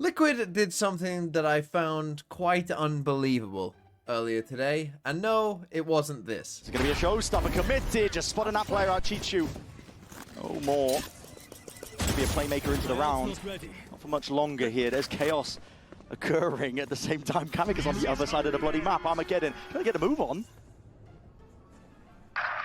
Liquid did something that I found quite unbelievable earlier today, and no, it wasn't this. It's going to be a showstopper. Committed, just spotting that player out, Chichu. Oh, more. Going to be a playmaker into the round. Not for much longer here. There's chaos occurring at the same time. Kamik is on the other side of the bloody map. Armageddon trying to get a move on.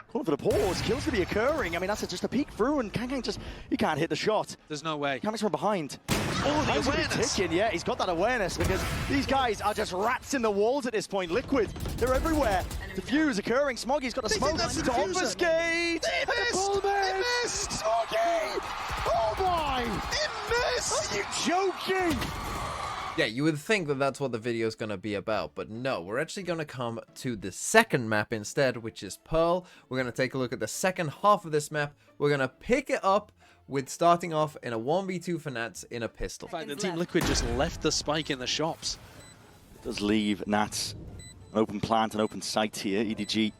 Calling for the pause. Kills to be occurring. I mean, that's just a peek through, and Kang just, he can't hit the shot. There's no way. Kamik's from behind. Oh, the awareness. Ticking. Yeah, he's got that awareness because these guys are just rats in the walls at this point. Liquid, they're everywhere. Diffuse occurring. Smoggy's got a smoke to obfuscate. They missed! Smoggy! Oh my! He missed! Are you joking? Yeah, you would think that that's what the video is going to be about, but no, we're actually going to come to the second map instead, which is Pearl. We're going to take a look at the second half of this map. We're going to pick it up with starting off in a 1v2 for Nats in a pistol. In fact, the Team Liquid just left the spike in the shops. Does leave Nats an open plant, an open site here. EDG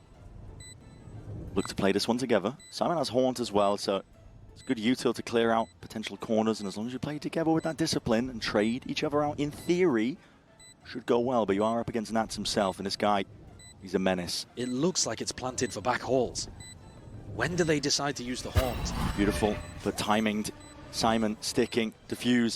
look to play this one together. Simon has Haunt as well, so it's good util to clear out potential corners, and as long as you play together with that discipline and trade each other out, in theory, should go well, but you are up against Nats himself, and this guy, he's a menace. It looks like it's planted for back halls. When do they decide to use the horns? Beautiful, but timinged. Simon sticking, diffuse,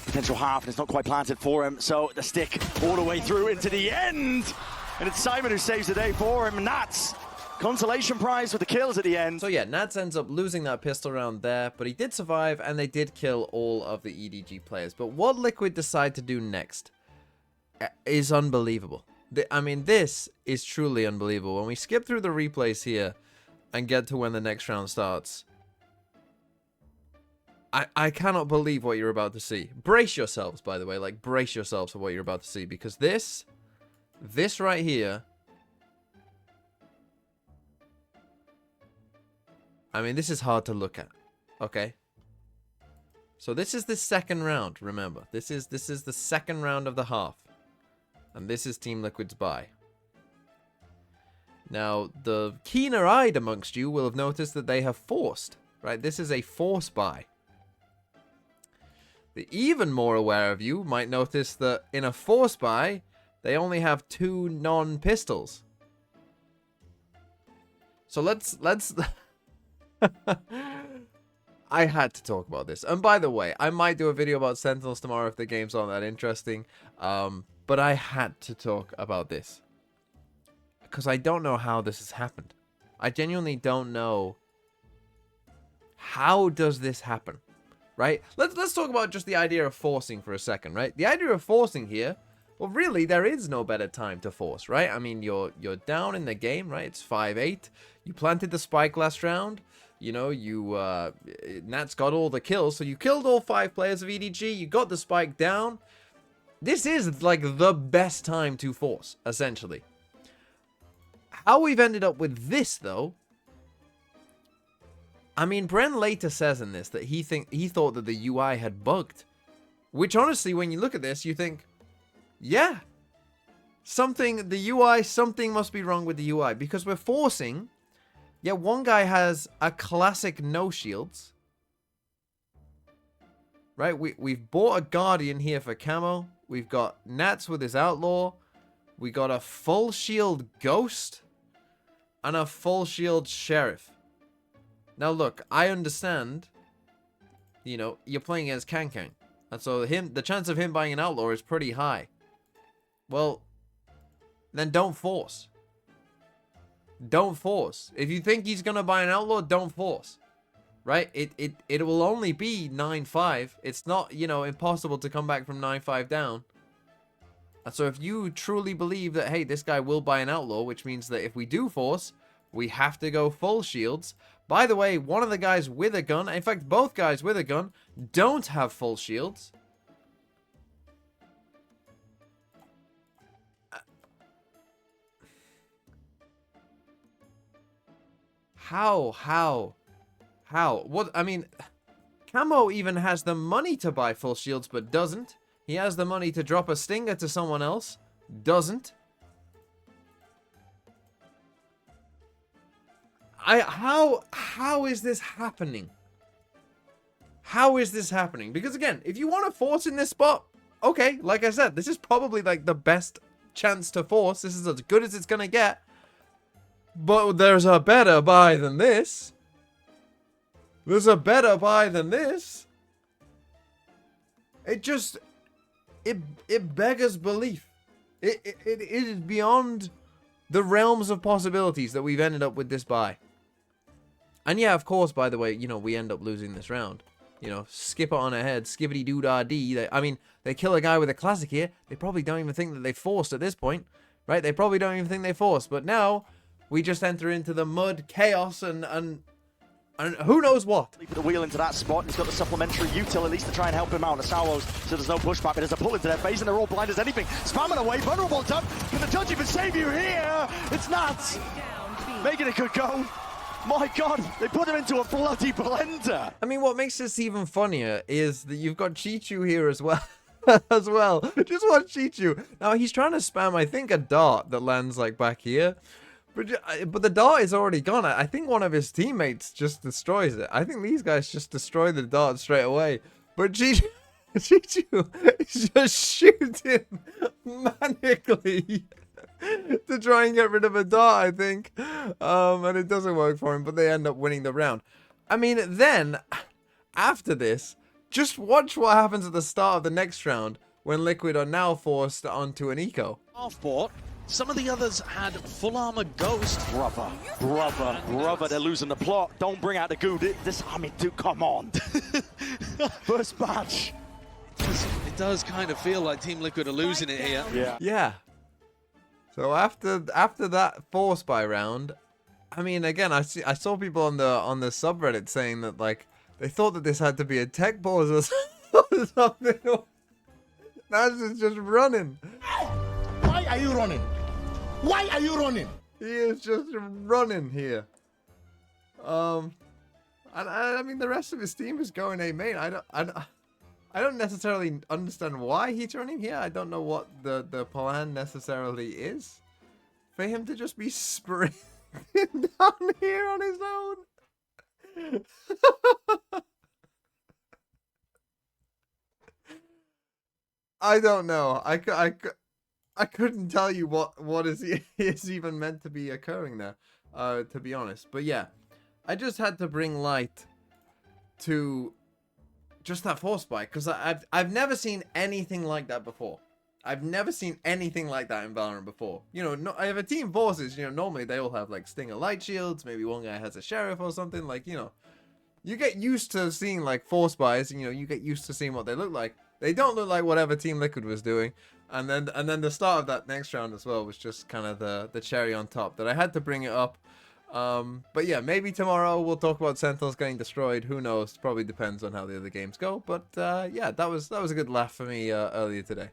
potential half, and it's not quite planted for him, so the stick all the way through into the end. And it's Simon who saves the day for him. Nats, consolation prize for the kills at the end. So yeah, Nats ends up losing that pistol round there, but he did survive, and they did kill all of the EDG players. But what Liquid decide to do next is unbelievable. I mean, this is truly unbelievable. When we skip through the replays here and get to when the next round starts, I cannot believe what you're about to see. Brace yourselves, by the way. Like, brace yourselves for what you're about to see. Because this right here, I mean, this is hard to look at. Okay? So this is the second round, remember. This is the second round of the half. And this is Team Liquid's buy. Now, the keener-eyed amongst you will have noticed that they have forced, right? This is a force buy. The even more aware of you might notice that in a force buy, they only have 2 non-pistols. So let's I had to talk about this. And by the way, I might do a video about Sentinels tomorrow if the game's not that interesting. But I had to talk about this. Because I don't know how this has happened. I genuinely don't know. How does this happen? Right? Let's talk about just the idea of forcing for a second, right? The idea of forcing here, well, really, there is no better time to force, right? I mean, you're down in the game, right? It's 5-8. You planted the spike last round. You know, Nats got all the kills, so you killed all 5 players of EDG. You got the spike down. This is, like, the best time to force, essentially. How we've ended up with this, though, I mean, Bren later says in this that he thought that the UI had bugged. Which, honestly, when you look at this, you think, yeah, the UI, something must be wrong with the UI. Because we're forcing, yeah, one guy has a classic no shields. Right, we've bought a Guardian here for camo. We've got Nats with his Outlaw. We got a full shield Ghost. And a full shield Sheriff. Now look, I understand, you know, you're playing against Kang. And so the chance of him buying an Outlaw is pretty high. Well, then don't force. Don't force. If you think he's going to buy an Outlaw, don't force. Right? It will only be 9-5. It's not, you know, impossible to come back from 9-5 down. And so if you truly believe that, hey, this guy will buy an Outlaw, which means that if we do force, we have to go full shields. By the way, one of the guys with a gun, in fact, both guys with a gun, don't have full shields. How? What? I mean, Camo even has the money to buy full shields, but doesn't. He has the money to drop a stinger to someone else, doesn't. How is this happening? How is this happening? Because again, if you want to force in this spot, okay, like I said, this is probably like the best chance to force. This is as good as it's gonna get. But there's a better buy than this. There's a better buy than this. It just, it beggars belief. It is beyond the realms of possibilities that we've ended up with this buy. And yeah, of course, by the way, you know, we end up losing this round. You know, skip it on ahead, skibbity doo dah dee. I mean, they kill a guy with a classic here. They probably don't even think that they forced at this point, right? They probably don't even think they forced. But now we just enter into the mud, chaos, and who knows what. Put the wheel into that spot. He's got the supplementary util at least to try and help him out. Asawos, so there's no pushback, but there's a pull into their face, and they're all blind as anything. Spamming away, vulnerable duck. Can the judge even save you here? It's nuts. Making a good go. My God, they put him into a bloody blender. I mean, what makes this even funnier is that you've got Chichu here as well. Just watch Chichu. Now, he's trying to spam, I think, a dart that lands, like, back here. But the dart is already gone. I think one of his teammates just destroys it. I think these guys just destroy the dart straight away. But Chichu is just shooting manically to try and get rid of a dart, I think. And it doesn't work for him, but they end up winning the round. I mean, then, after this, just watch what happens at the start of the next round when Liquid are now forced onto an eco. Half-bought. Some of the others had full armor Ghost. Brother, they're losing the plot. Don't bring out the goo. This army, dude, come on. First match. It does kind of feel like Team Liquid are losing it here. Yeah. So after that force buy round, I mean, again, I saw people on the subreddit saying that, like, they thought that this had to be a tech pause or something. Nats is just running. Why are you running? Why are you running? He is just running here. And I mean, the rest of his team is going A main. I don't necessarily understand why he's running here. I don't know what the plan necessarily is for him to just be sprinting down here on his own. I don't know. I couldn't tell you what is even meant to be occurring there, to be honest. But yeah, I just had to bring light to just that force spike, because I've never seen anything like that before. I've never seen anything like that in Valorant before. You know, I have a team forces, you know, normally they all have like Stinger light shields, maybe one guy has a sheriff or something, like, you know. You get used to seeing like force buys, and you know, you get used to seeing what they look like. They don't look like whatever Team Liquid was doing. And then the start of that next round as well was just kind of the cherry on top that I had to bring it up. But yeah, maybe tomorrow we'll talk about Sentinels getting destroyed. Who knows? Probably depends on how the other games go. But yeah, that was a good laugh for me earlier today.